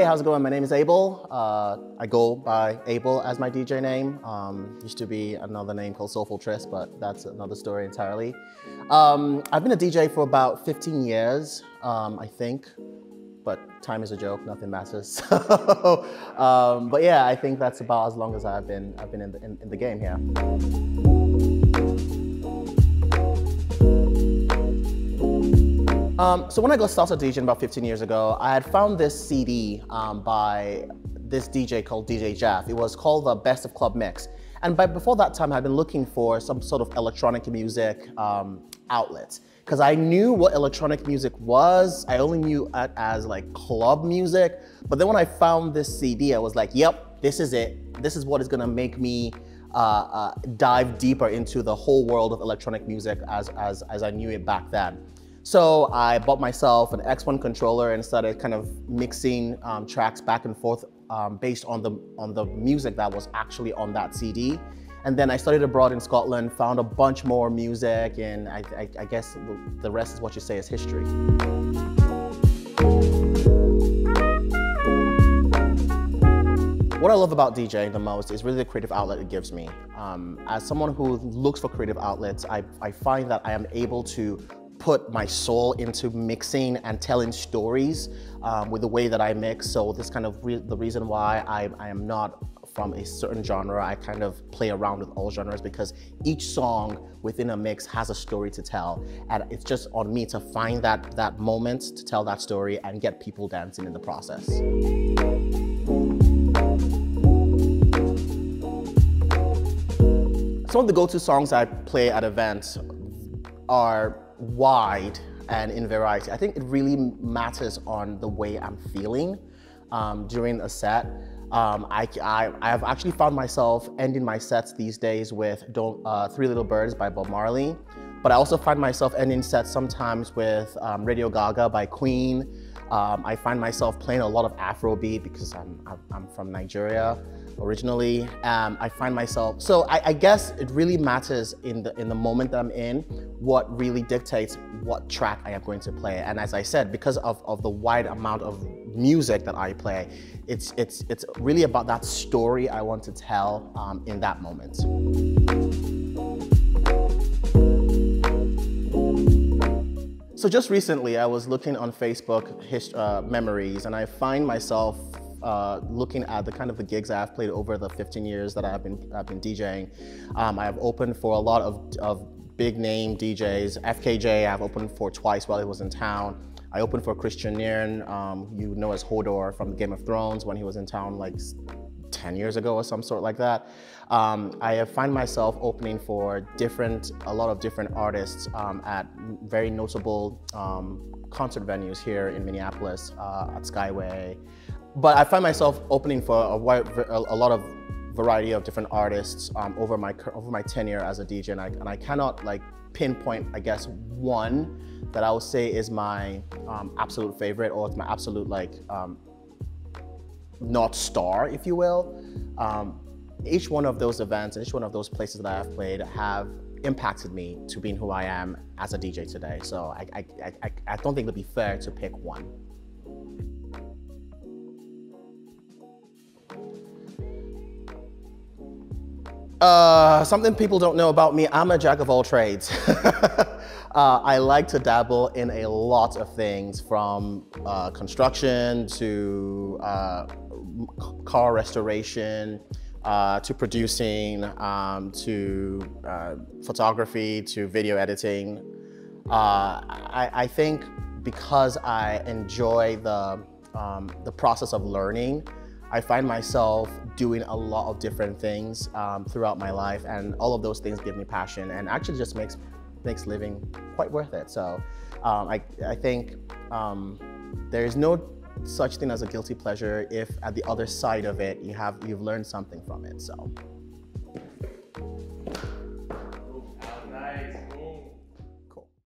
how's it going? My name is Abel. I go by Abel as my DJ name. Used to be another name called Soulful Tris, but that's another story entirely. I've been a DJ for about 15 years, I think, but time is a joke, nothing matters. But yeah, I think that's about as long as I've been in the game here. So when I got started DJing about 15 years ago, I had found this CD by this DJ called DJ Jeff. It was called the Best of Club Mix. And before that time, I'd been looking for some sort of electronic music outlet. Because I knew what electronic music was. I only knew it as like club music. But then when I found this CD, I was like, yep, this is it. This is what is gonna make me dive deeper into the whole world of electronic music as I knew it back then. So I bought myself an X1 controller and started kind of mixing tracks back and forth based on the music that was actually on that CD. And then I studied abroad in Scotland, found a bunch more music, and I guess the rest is what you say is history. What I love about DJing the most is really the creative outlet it gives me. As someone who looks for creative outlets, I find that I am able to put my soul into mixing and telling stories with the way that I mix. So this kind of the reason why I am not from a certain genre. I kind of play around with all genres because each song within a mix has a story to tell. And it's just on me to find that moment to tell that story and get people dancing in the process. Some of the go-to songs I play at events are wide and in variety. I think it really matters on the way I'm feeling during a set. I've actually found myself ending my sets these days with Three Little Birds by Bob Marley, but I also find myself ending sets sometimes with Radio Gaga by Queen. I find myself playing a lot of Afrobeat because I'm from Nigeria originally. I find myself, so I guess it really matters in the moment that I'm in, what really dictates what track I am going to play. And as I said, because of the wide amount of music that I play, it's really about that story I want to tell in that moment. So just recently, I was looking on Facebook memories, and I find myself looking at the kind of the gigs I've played over the 15 years that I've been DJing. I've opened for a lot of big name DJs. FKJ I've opened for twice while he was in town. I opened for Christian Nairn, you know as Hodor from Game of Thrones, when he was in town like 10 years ago or some sort like that. I find myself opening for a lot of different artists at very notable concert venues here in Minneapolis, at Skyway. But I find myself opening for a lot of variety of different artists over my tenure as a DJ, and I cannot like pinpoint, I guess, one that I would say is my absolute favorite or my absolute like North Star, if you will. Each one of those events and each one of those places that I have played have impacted me to being who I am as a DJ today. So I don't think it'd be fair to pick one. Something people don't know about me, I'm a jack of all trades. I like to dabble in a lot of things, from construction to car restoration, to producing, to photography, to video editing. I think because I enjoy the process of learning, I find myself doing a lot of different things throughout my life, and all of those things give me passion and actually just makes living quite worth it. So I think there is no such thing as a guilty pleasure if at the other side of it you've learned something from it. So.